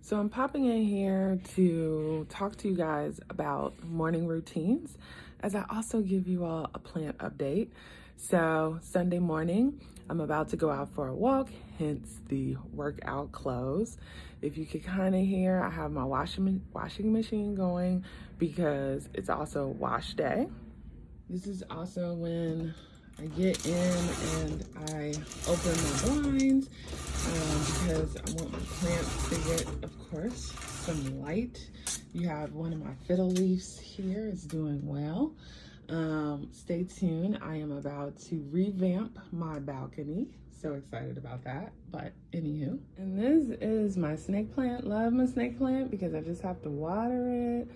So I'm popping in here to talk to you guys about morning routines, as I also give you all a plant update. So Sunday morning, I'm about to go out for a walk, hence the workout clothes. If you could kind of hear, I have my washing machine going because it's also wash day. This is also when I get in and I open my blinds because I want my plants to get, of course, some light. You have one of my Fiddle Leaves here. It's doing well. Stay tuned. I am about to revamp my balcony. So excited about that. But anywho, and this is my snake plant. Love my snake plant because I just have to water it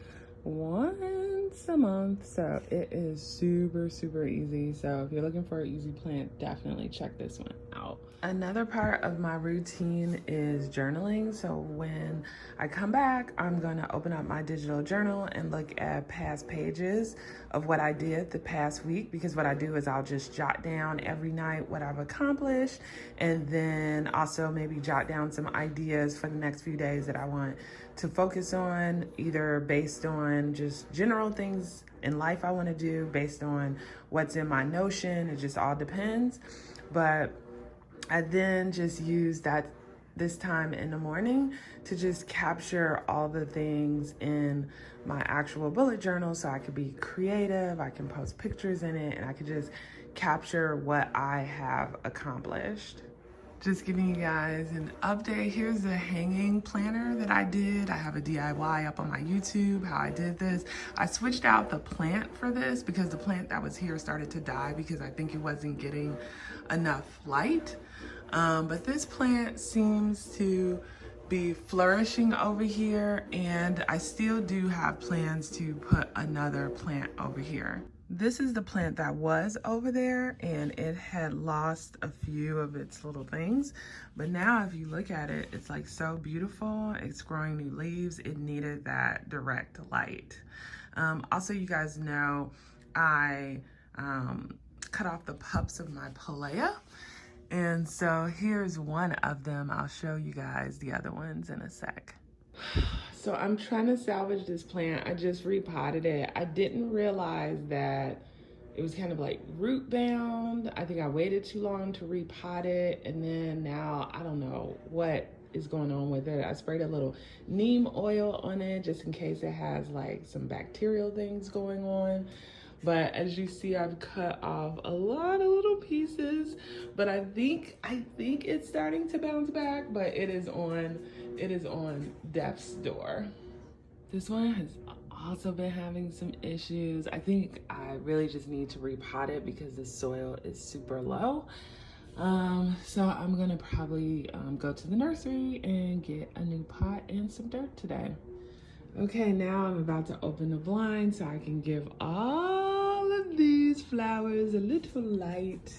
once a month, so it is super easy. So if you're looking for an easy plant, definitely check this one out. Another part of my routine is journaling. So when I come back, I'm gonna open up my digital journal and look at past pages of what I did the past week, because what I do is I'll just jot down every night what I've accomplished, and then also maybe jot down some ideas for the next few days that I want to focus on, either based on just general things in life I want to do, based on what's in my Notion. It just all depends. But I then just use this time in the morning to just capture all the things in my actual bullet journal, so I could be creative, I can post pictures in it, and I could just capture what I have accomplished. Just giving you guys an update. Here's the hanging planner that I did. I have a DIY up on my YouTube, how I did this. I switched out the plant for this because the plant that was here started to die because I think it wasn't getting enough light. But this plant seems to be flourishing over here, and I still do have plans to put another plant over here. This is the plant that was over there, and it had lost a few of its little things. But now if you look at it, it's like so beautiful. It's growing new leaves. It needed that direct light. Also, you guys know I cut off the pups of my Pilea. And so here's one of them. I'll show you guys the other ones in a sec. So I'm trying to salvage this plant. I just repotted it. I didn't realize that it was kind of like root bound. I think I waited too long to repot it. And then now I don't know what is going on with it. I sprayed a little neem oil on it just in case it has like some bacterial things going on. But as you see, I've cut off a lot of little pieces, but I think it's starting to bounce back, but it is on death's door. This one has also been having some issues. I think I really just need to repot it because the soil is super low. So I'm gonna probably go to the nursery and get a new pot and some dirt today. Okay, now I'm about to open the blind so I can give all of these flowers a little light.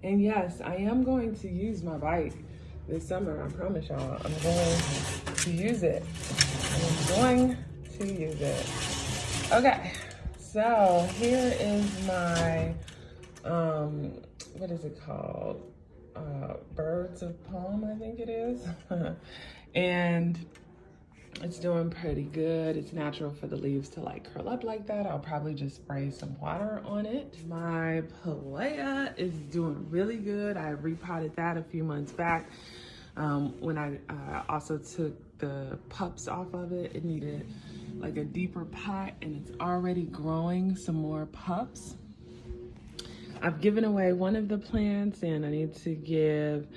And yes, I am going to use my bike this summer. I promise y'all, I'm going to use it. I'm going to use it. Okay, so here is my, what is it called? Birds of Palm, I think it is. And it's doing pretty good. It's natural for the leaves to like curl up like that. I'll probably just spray some water on it. My Pilea is doing really good. I repotted that a few months back. When I also took the pups off of it, it needed like a deeper pot, and it's already growing some more pups. I've given away one of the plants, and I need to give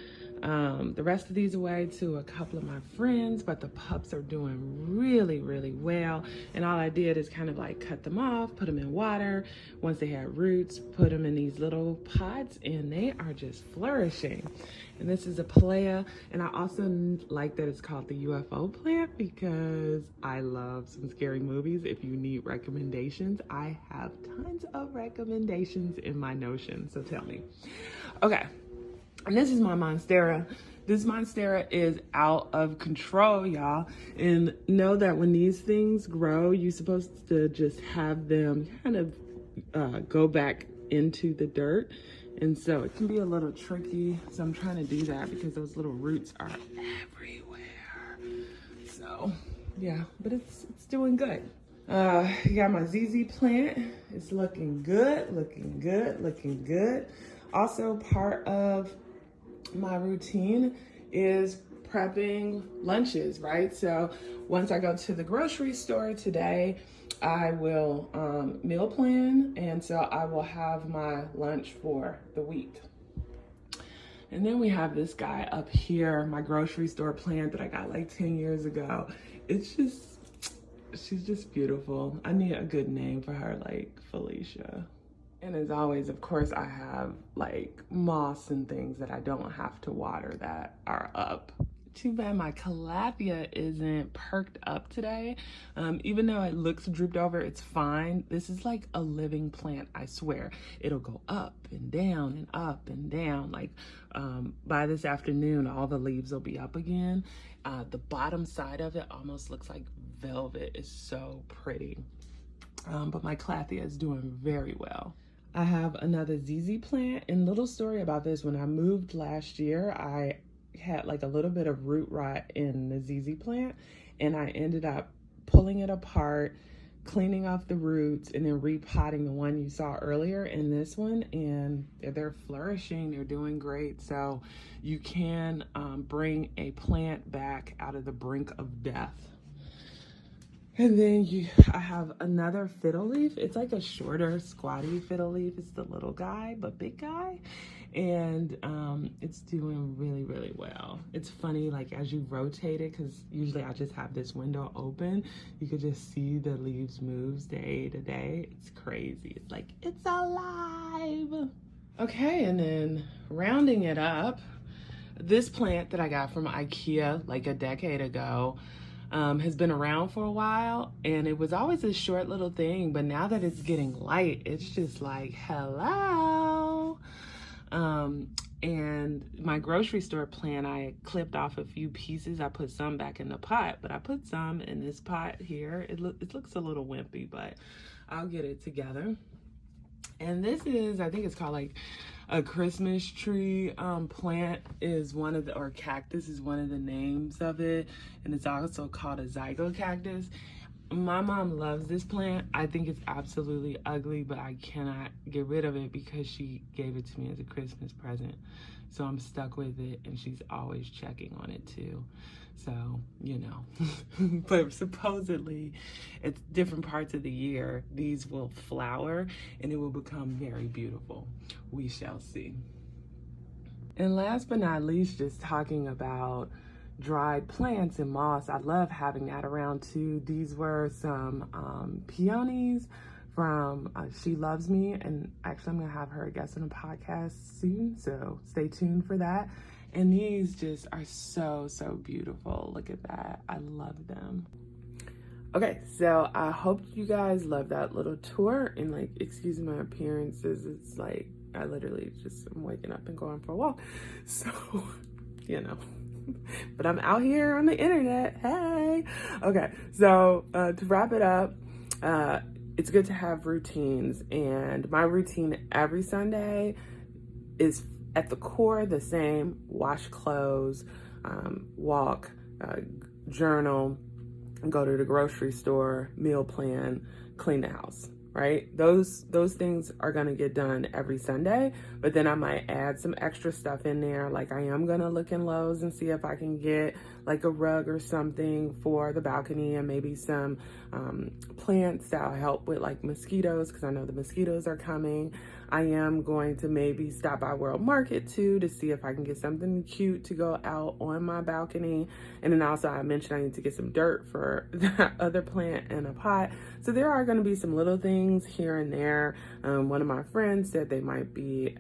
the rest of these away to a couple of my friends, but the pups are doing really well. And all I did is kind of like cut them off, put them in water. Once they had roots, put them in these little pots, and they are just flourishing. And this is a Pilea, and I also like that it's called the UFO plant because I love some scary movies. If you need recommendations, I have tons of recommendations in my Notion, so tell me. Okay. And this is my Monstera. This Monstera is out of control, y'all. And know that when these things grow, you're supposed to just have them kind of go back into the dirt. And so it can be a little tricky. So I'm trying to do that because those little roots are everywhere. So yeah, but it's doing good. Got my ZZ plant. It's looking good, looking good, looking good. Also, part of my routine is prepping lunches, right? So once I go to the grocery store today, I will meal plan, and so I will have my lunch for the week. And then we have this guy up here, my grocery store plant that I got like 10 years ago. She's just beautiful. I need a good name for her, like Felicia. And as always, of course, I have like moss and things that I don't have to water that are up. Too bad my Calathea isn't perked up today. Even though it looks drooped over, it's fine. This is like a living plant, I swear. It'll go up and down and up and down. Like by this afternoon, all the leaves will be up again. The bottom side of it almost looks like velvet. It's so pretty. But my Calathea is doing very well. I have another ZZ plant, and little story about this. When I moved last year, I had like a little bit of root rot in the ZZ plant, and I ended up pulling it apart, cleaning off the roots, and then repotting the one you saw earlier in this one, and they're flourishing. They're doing great. So you can bring a plant back out of the brink of death. And then I have another fiddle leaf. It's like a shorter, squatty fiddle leaf. It's the little guy, but big guy. And it's doing really, really well. It's funny, like as you rotate it, because usually I just have this window open, you could just see the leaves move day to day. It's crazy. It's like, it's alive. Okay, and then rounding it up, this plant that I got from Ikea like a decade ago, has been around for a while, and it was always a short little thing, but now that it's getting light, it's just like, hello. And my grocery store plant, I clipped off a few pieces. I put some back in the pot, but I put some in this pot here. It looks a little wimpy, but I'll get it together. And this is, I think it's called like a Christmas tree plant is one of the, or cactus is one of the names of it. And it's also called a Zygo Cactus. My mom loves this plant. I think it's absolutely ugly, but I cannot get rid of it because she gave it to me as a Christmas present. So I'm stuck with it, and she's always checking on it too. So, you know, but supposedly it's different parts of the year. These will flower and it will become very beautiful. We shall see. And last but not least, just talking about dried plants and moss. I love having that around too. These were some peonies from She Loves Me, and actually I'm gonna have her guest on a podcast soon, so stay tuned for that. And these just are so, so beautiful. Look at that. I love them. Okay, so I hope you guys love that little tour, and like, excuse my appearances. It's like, I literally just am waking up and going for a walk. So, you know, but I'm out here on the internet. Hey. Okay, so to wrap it up, it's good to have routines, and my routine every Sunday is at the core the same: wash clothes, walk, journal, go to the grocery store, meal plan, clean the house, right? Those things are gonna get done every Sunday, but then I might add some extra stuff in there. Like I am gonna look in Lowe's and see if I can get like a rug or something for the balcony, and maybe some plants that'll help with like mosquitoes, because I know the mosquitoes are coming. I am going to maybe stop by World Market too to see if I can get something cute to go out on my balcony. And then also I mentioned I need to get some dirt for that other plant in a pot. So there are going to be some little things here and there. One of my friends said they might be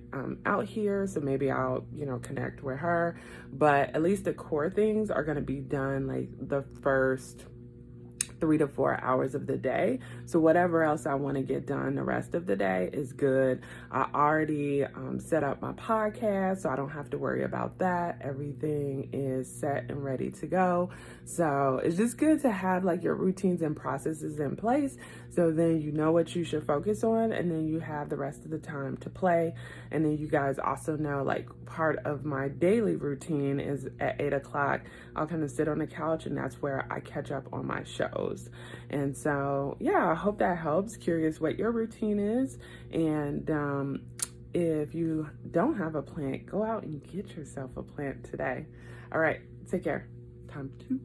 out here, so maybe I'll, you know, connect with her. But at least the core things are going to be done like the first 3 to 4 hours of the day. So whatever else I want to get done the rest of the day is good. I already set up my podcast, so I don't have to worry about that. Everything is set and ready to go. So it's just good to have like your routines and processes in place, so then you know what you should focus on, and then you have the rest of the time to play. And then you guys also know, like, part of my daily routine is at 8 o'clock, I'll kind of sit on the couch, and that's where I catch up on my shows. And so, yeah, I hope that helps. Curious what your routine is. And if you don't have a plant, go out and get yourself a plant today. All right, take care. Time to